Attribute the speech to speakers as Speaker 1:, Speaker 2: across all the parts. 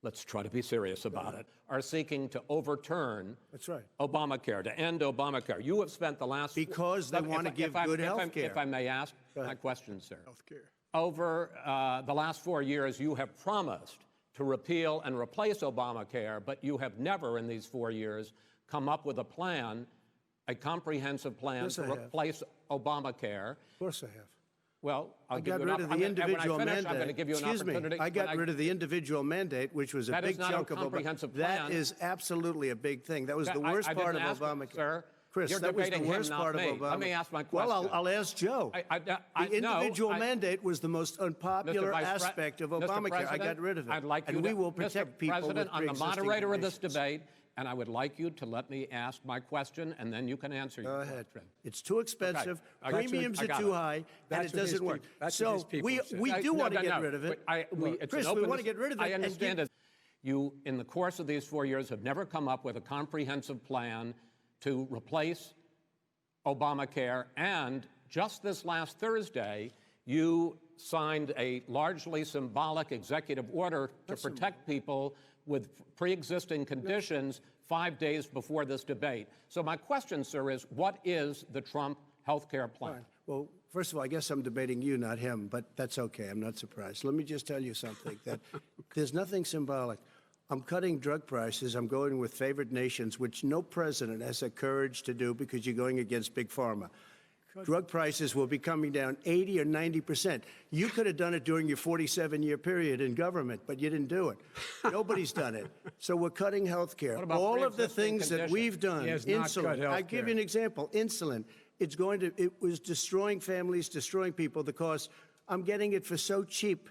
Speaker 1: let's try to be serious about it, are seeking to overturn Obamacare, to end Obamacare. You have spent the last...
Speaker 2: Because they want to give good health care.
Speaker 1: If I may ask my question, sir. Over the last 4 years, you have promised to repeal and replace Obamacare, but you have never in these 4 years come up with a plan, a comprehensive plan to replace Obamacare.
Speaker 2: Of course I have.
Speaker 1: Well,
Speaker 2: I got rid of the individual mandate.
Speaker 1: I'm going to give you an opportunity.
Speaker 2: I got rid of the individual mandate, which was a big chunk of Obamacare. That is absolutely a big thing. That was the worst part of Obamacare.
Speaker 1: Sir,
Speaker 2: Chris, that was the worst part of Obamacare.
Speaker 1: Let me ask my question.
Speaker 2: Well, I'll ask Joe. The individual mandate was the most unpopular aspect of Obamacare. I got rid of it.
Speaker 1: I'd like you
Speaker 2: and we will protect people with
Speaker 1: President, I'm the
Speaker 2: pre-existing
Speaker 1: moderator of this
Speaker 2: conditions.
Speaker 1: debate, and I would like you to let me ask my question, and then you can answer your question.
Speaker 2: Go ahead. It's too expensive. Premiums are too high, and it doesn't work.
Speaker 3: So
Speaker 2: we do want to get rid of it. Chris, we want to get rid of it.
Speaker 1: I understand it. You, in the course of these 4 years, have never come up with a comprehensive plan to replace Obamacare, and just this last Thursday, you signed a largely symbolic executive order to protect people with pre-existing conditions 5 days before this debate. So my question, sir, is what is the Trump health care plan?
Speaker 2: Fine. Well, first of all, I guess I'm debating you, not him, but that's okay. I'm not surprised. Let me just tell you something, that there's nothing symbolic. I'm cutting drug prices. I'm going with favored nations, which no president has the courage to do because you're going against Big Pharma. Drug prices will be coming down 80 or 90%. You could have done it during your 47-year period in government, but you didn't do it. Nobody's done it. So we're cutting health care. All of the things that we've done, insulin. I give you an example, insulin. It was destroying families, destroying people. The cost, I'm getting it for so cheap.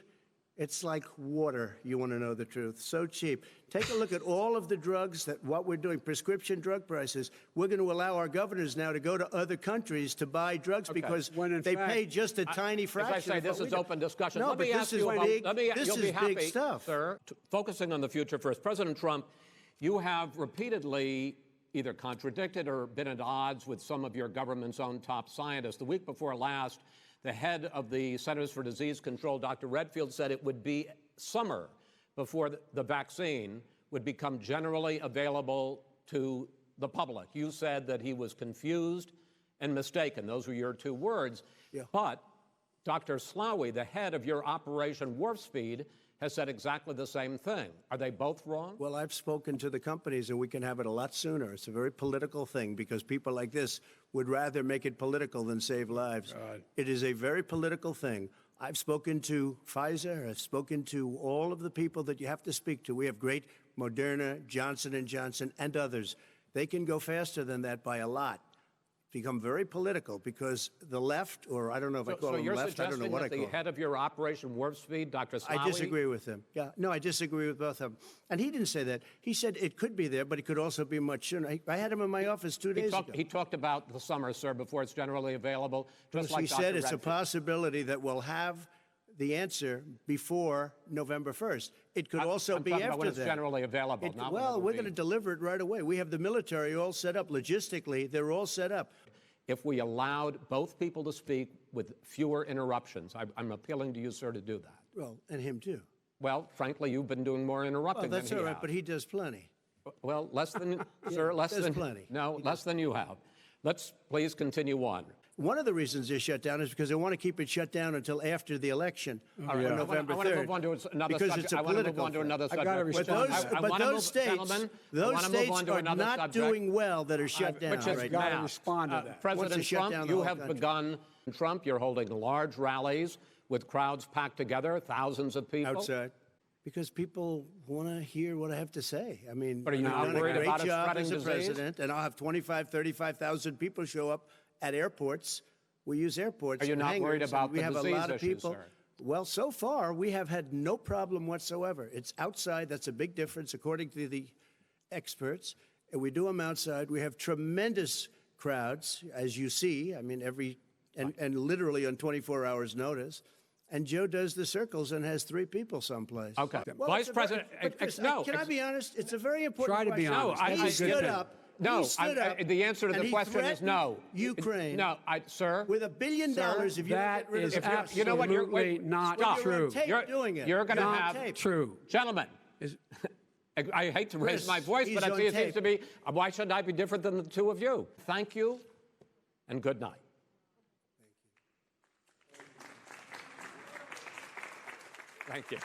Speaker 2: It's like water, you want to know the truth. So cheap. Take a look at all of the drugs what we're doing, prescription drug prices. We're going to allow our governors now to go to other countries to buy drugs because they pay just a tiny fraction.
Speaker 1: As I say, this is open discussion.
Speaker 2: No,
Speaker 1: let me ask you about,
Speaker 2: this is big stuff.
Speaker 1: Sir, focusing on the future first. President Trump, you have repeatedly either contradicted or been at odds with some of your government's own top scientists. The week before last, the head of the Centers for Disease Control, Dr. Redfield, said it would be summer before the vaccine would become generally available to the public. You said that he was confused and mistaken. Those were your two words. Yeah. But Dr. Slaoui, the head of your Operation Warp Speed, has said exactly the same thing. Are they both wrong?
Speaker 2: Well, I've spoken to the companies, and we can have it a lot sooner. It's a very political thing because people like this would rather make it political than save lives. It is a very political thing. I've spoken to Pfizer. I've spoken to all of the people that you have to speak to. We have great Moderna, Johnson & Johnson, and others. They can go faster than that by a lot. Become very political because the left, or I don't know if I call them left, I don't know what I call them.
Speaker 1: So you're suggesting that the head of your Operation Warp Speed, Dr. Slaoui...
Speaker 2: I disagree with him. Yeah, no, I disagree with both of them. And he didn't say that. He said it could be there, but it could also be much sooner. I had him in my office 2 days ago.
Speaker 1: He talked about the summer, sir, before it's generally available.
Speaker 2: Just like he said, it's a possibility that we'll have the answer before November 1st. It could also be after that.
Speaker 1: When it's generally available.
Speaker 2: Well, we're going to deliver it right away. We have the military all set up. Logistically, they're all set up.
Speaker 1: If we allowed both people to speak with fewer interruptions, I'm appealing to you, sir, to do that.
Speaker 2: Well, and him too.
Speaker 1: Well, frankly, you've been doing more interrupting than he has.
Speaker 2: That's all right, but he does plenty.
Speaker 1: Well, less than, sir, less than
Speaker 2: plenty.
Speaker 1: No, less than you have. Let's please continue on.
Speaker 2: One of the reasons they're shut down is because they want to keep it shut down until after the election on November 3rd.
Speaker 1: I want to move on to another
Speaker 2: because
Speaker 1: subject.
Speaker 2: It's a political But those states are not doing well that are shut down right now.
Speaker 3: Respond to that.
Speaker 1: President Trump, you have begun. Trump, you're holding large rallies with crowds packed together, thousands of people.
Speaker 2: Outside. Because people want to hear what I have to say. I mean,
Speaker 1: but are you not worried about it spreading
Speaker 2: as a
Speaker 1: disease?
Speaker 2: President, and I'll have 35,000 people show up at airports. We use airports.
Speaker 1: Are you not worried about
Speaker 2: the
Speaker 1: disease
Speaker 2: We have a lot of people.
Speaker 1: Sir?
Speaker 2: Well, so far, we have had no problem whatsoever. It's outside. That's a big difference, according to the experts. And we do them outside. We have tremendous crowds, as you see. I mean, and literally on 24 hours notice. And Joe does the circles and has 3 people someplace.
Speaker 1: Okay.
Speaker 2: Well,
Speaker 1: Vice President, no.
Speaker 2: Can I be honest? It's a very important
Speaker 3: question.
Speaker 2: Try to be
Speaker 3: honest.
Speaker 2: No, he stood up.
Speaker 1: No, the answer to the question is no.
Speaker 2: Ukraine.
Speaker 1: No, sir.
Speaker 2: With $1 billion, if you
Speaker 3: that
Speaker 2: get rid
Speaker 3: is
Speaker 2: of
Speaker 3: absolutely
Speaker 1: you know what,
Speaker 3: not
Speaker 2: stop.
Speaker 3: true.
Speaker 2: You're doing it.
Speaker 1: You're going to have
Speaker 3: true.
Speaker 1: Gentlemen, I hate to raise
Speaker 2: Chris,
Speaker 1: my voice, but
Speaker 2: he's on
Speaker 1: it seems
Speaker 2: tape.
Speaker 1: to be, why should I be different than the two of you? Thank you, and good night. Thank you.